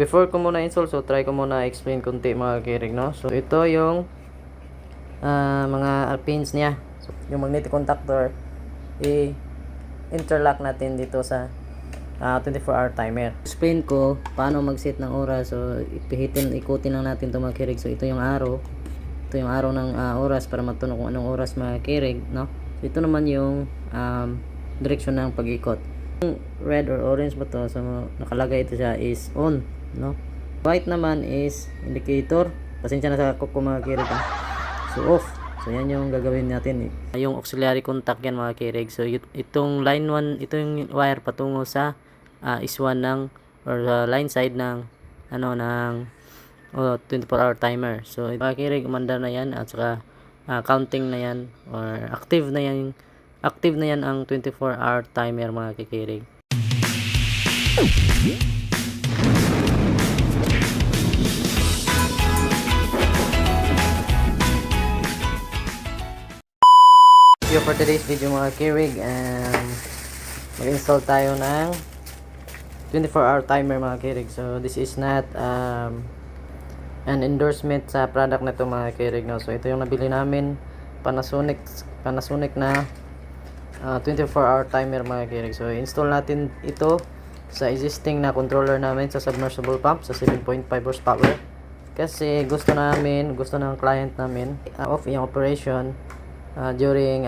Before ko muna install, so try ko muna explain kunti mga kirig, no? So ito yung mga pins niya. So yung magnetic contactor, i-interlock natin dito sa 24-hour timer. Explain ko paano mag-set ng oras. So ikutin lang natin ito mga kirig. So ito yung arrow. Ito yung arrow ng oras para matunog kung anong oras mga kirig, no? So ito naman yung direksyon ng pag-ikot. Yung red or orange ba to? So nakalagay ito siya is on, no? White naman is indicator. Pasensya na sa kuko mga kirig, ha? So off. So yan yung gagawin natin, yung auxiliary contact yan mga kirig. So itong line 1, ito yung wire patungo sa is 1 ng or line side ng ng 24-hour timer. So mga kirig, umanda na yan at saka counting na yan or active na yan ang 24-hour timer mga kikirig. For today's video mga kirig, mag-install tayo ng 24-hour timer mga kirig. So this is not an endorsement sa product na ito mga kirig, no? So ito yung nabili namin, Panasonic na 24-hour timer mga kirig. So install natin ito sa existing na controller namin sa submersible pump sa 7.5 horsepower kasi gusto ng client namin off yung operation during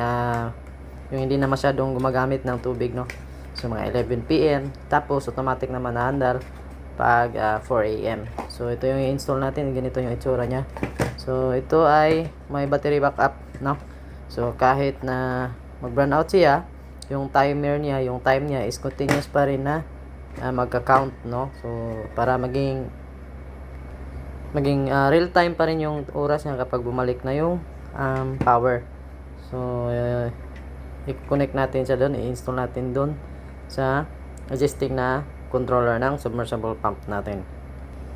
yung hindi na masyadong gumagamit ng tubig, no? So mga 11 PM, tapos automatic naman na andar pag 4 AM. So ito yung i-install natin, ganito yung itsura nya. So ito ay may battery backup, no? So kahit na mag-burn out siya, yung time niya is continuous pa rin na magka-count, no? So para maging real time pa rin yung oras niya kapag bumalik na yung power. So i-connect natin siya doon, i-install natin doon sa existing na controller ng submersible pump natin.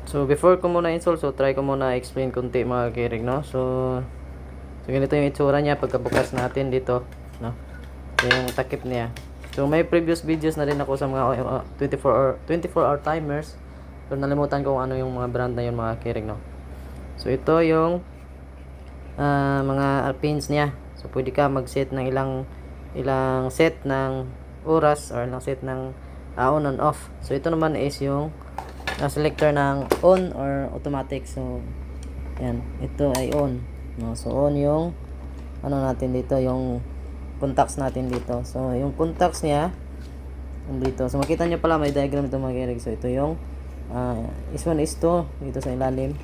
So before ko muna install, so try ko muna explain kunti mga kirig, no? So ganito yung itsura niya pagkabukas natin dito, no? So yung takip niya. So may previous videos na rin ako sa mga 24-hour timers. Pero nalimutan ko kung ano yung mga brand na yun mga kirig, no? So ito yung mga pins niya. So pwede ka mag-set ng ilang set ng oras or ilang set ng on and off. So ito naman is yung selector ng on or automatic. So yan, ito ay on, no? So on yung natin dito, yung contacts natin dito. So yung contacts niya dito. So makita niyo pala may diagram ito mga kirig. So ito yung is 1 is 2 dito sa ilalim.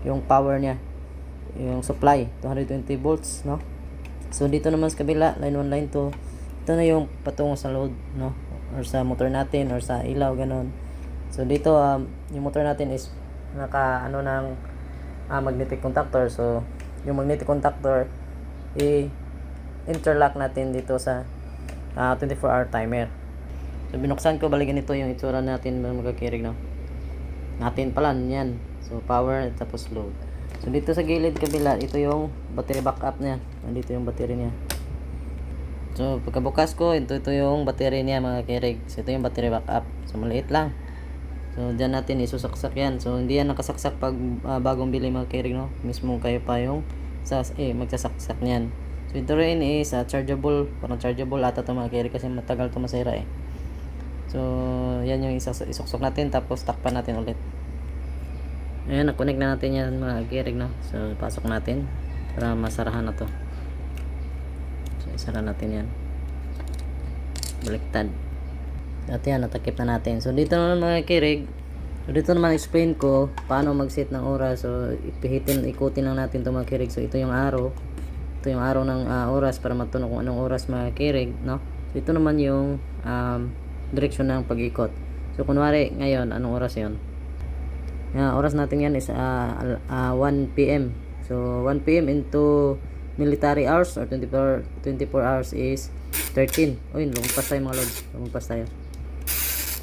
Yung power niya, yung supply 220 volts, no? So dito naman sa kabila, line 1, line 2, ito na yung patungo sa load, no? Or sa motor natin or sa ilaw, ganon. So dito yung motor natin is naka ng magnetic contactor. So yung magnetic contactor i-interlock natin dito sa 24-hour timer. So binuksan ko, balikan ito yung itsura natin magkakirig, no? Natin pala yan. So power tapos load. So dito sa gilid kabila, ito yung battery backup niya. Nandito yung battery niya. So pagkabukas ko, ito yung battery niya mga kirig. So ito yung battery backup. So maliit lang. So diyan natin isusaksak yan. So hindi yan nakasaksak pag bagong bili mga kirig, no? Mismo kayo pa yung magsasaksak niyan. So ito rin is chargeable. Parang chargeable ata ito mga kirig kasi matagal ito masira eh. So yan yung isuksok natin, tapos takpan natin ulit. Ayan, na-connect na natin yan mga kirig, no? So pasok natin para masarahan na to. So isara natin yan, baliktad. At yan, natakip na natin. So dito naman mga kirig, so dito naman explain ko paano mag-set ng oras. So ikutin lang natin to mga kirig. So ito yung arrow, ng oras para matunog kung anong oras mga kirig, no? So ito naman yung direksyon ng pag-ikot. So kunwari ngayon, anong oras yon? Oras natin yan is 1 PM. So 1 PM into military hours or 24 hours is 13. Uy, lumagpas tayo mga lods. Lumagpas tayo.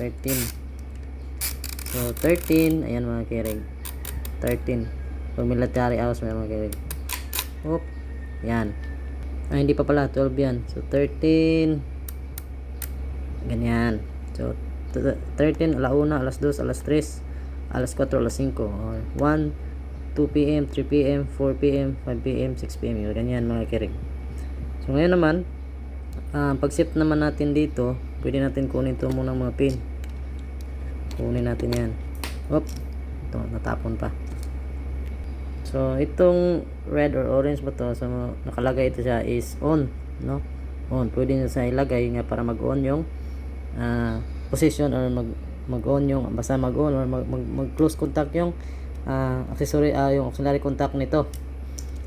13. So 13, ayan mga kirig. 13. So military hours mga kirig. Oop. Yan. Hindi pa pala, 12 yan. So 13. Ganyan. So 13, alauna, alas 2, alas 3, alas 4, alas 5, or 1, 2 p.m., 3 p.m., 4 p.m., 5 p.m., 6 p.m. Yun, ganyan mga kirig. So ngayon naman, pag set naman natin dito, pwede natin kunin ito muna mga pin. Kunin natin yan. Oop, ito, natapon pa. So itong red or orange ba to, so nakalagay ito siya is on, no? On, pwede nyo sa ilagay nga para mag-on yung position, or mag-on yung, basta mag-on or mag-close contact yung accessory, yung auxiliary contact nito.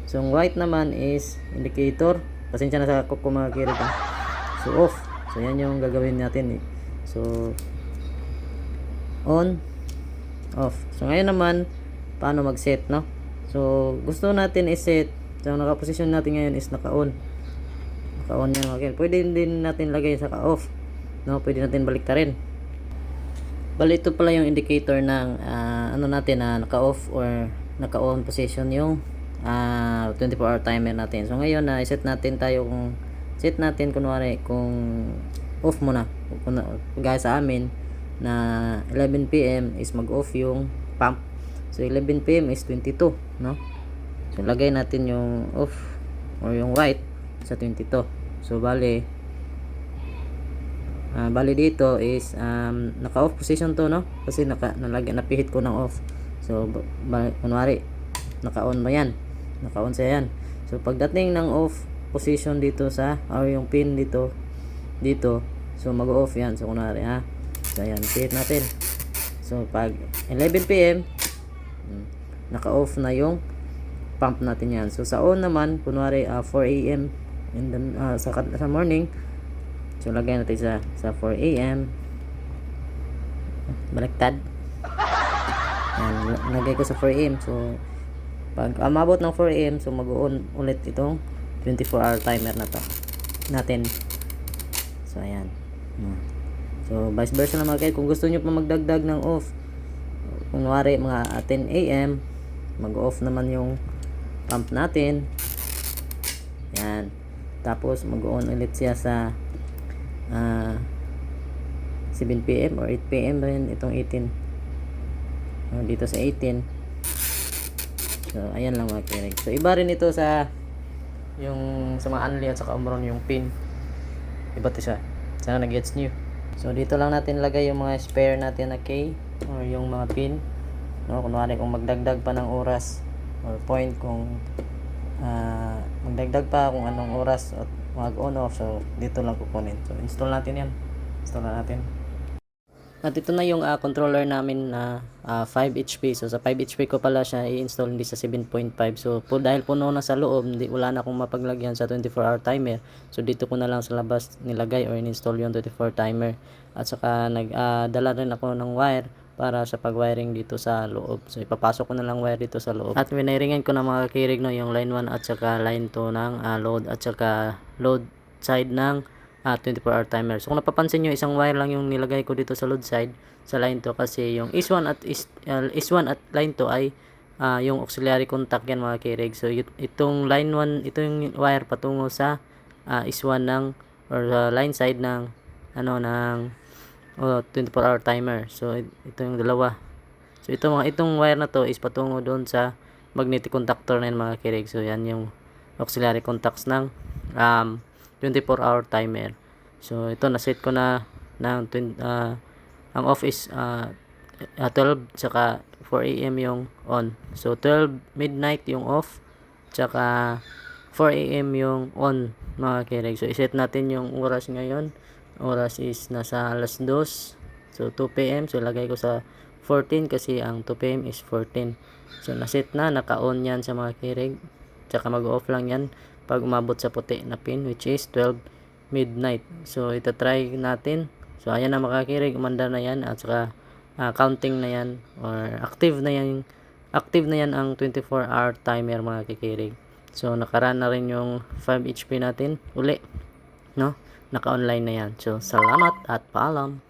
So yung white naman is indicator. Pasensya na sa kuko mga kirig. So off. So yan yung gagawin natin So on, off. So ngayon naman, paano mag-set, no? So gusto natin i-set, so naka-position natin ngayon is naka-on. Naka-on yan mga kirig. Pwede din natin lagay sa ka-off, no? Pwede natin baliktarin. Bali ito pala yung indicator ng ano natin na naka-off or naka-on position yung 24-hour timer natin. So ngayon i-set natin tayo kung set natin kunwari kung off muna. Kung gaya sa amin na 11 PM is mag-off yung pump. So 11 PM is 22, no? So lagay natin yung off or yung white sa 22. So bali dito is naka-off position to, no? Kasi napihit ko ng off. So kunwari naka-on ba yan? Naka-on siya yan. So pagdating ng off position dito sa or yung pin dito, so mag-off yan. So kunwari so ayan, pihit natin. So pag 11 PM naka-off na yung pump natin yan. So sa on naman, kunwari 4 AM in the, sa morning. So lagay natin sa 4 AM. Baliktad. Yan, lagay ko sa 4 AM. So pag umabot ng 4 AM, so mag-on ulit itong 24-hour timer na to natin. So ayan. So vice versa naman kayo. Kung gusto nyo pa magdagdag ng off, kunwari mga 10 AM, mag-off naman yung pump natin. Yan. Tapos mag-on ulit siya sa 7 PM or 8 PM ba yun, itong 18 dito sa 18. So ayan lang mga kirig. So iba rin ito sa yung sa mga Anli at saka Omron, yung pin iba't isa. Sana nag-gets nyo. So dito lang natin lagay yung mga spare natin na key or yung mga pin, no? Kunwari kung magdagdag pa ng oras or point, kung magdagdag pa kung anong oras at mag-on off, so dito lang kukunin. So install natin yan. Install na natin. At ito na yung controller namin na 5 HP. So sa 5 HP ko pala siya i-install, hindi sa 7.5. So dahil puno na sa loob, wala na akong mapaglagyan sa 24-hour timer. So dito ko na lang sa labas nilagay or in-install yung 24 timer. At saka nagdala rin ako ng wire para sa pag-wiring dito sa loob. So ipapasok ko na lang wire dito sa loob. At winiringan ko na mga kirig, no, yung line 1 at saka line 2 ng load at saka load side ng 24-hour timer. So kung napapansin nyo, isang wire lang yung nilagay ko dito sa load side sa line 2, kasi yung is1 at line 2 ay yung auxiliary contact yan mga kirig. So itong line 1, ito yung wire patungo sa is1 ng or line side ng ng 24-hour timer. So ito yung dalawa. So itong wire na to is patungo doon sa magnetic contactor na yan mga kirig. So yan yung auxiliary contacts ng 24-hour timer. So ito na-set ko na ng ang off is 12 saka 4 AM yung on. So 12 midnight yung off saka 4 AM yung on mga kirig. So iset natin yung oras ngayon. Oras is nasa alas 2. So 2 PM. So lagay ko sa 14 kasi ang 2 PM is 14. So na-set na, naka-on yan sa mga kirig. Tsaka mag-off lang yan pag umabot sa puti na pin, which is 12 midnight. So ita-try natin. So ayan na mga kirig, umandar na yan at saka counting na yan or active na yan ang 24-hour timer mga kikirig. So nakaraan na rin yung 5 HP natin uli, no? Naka-online na yan. So salamat at paalam.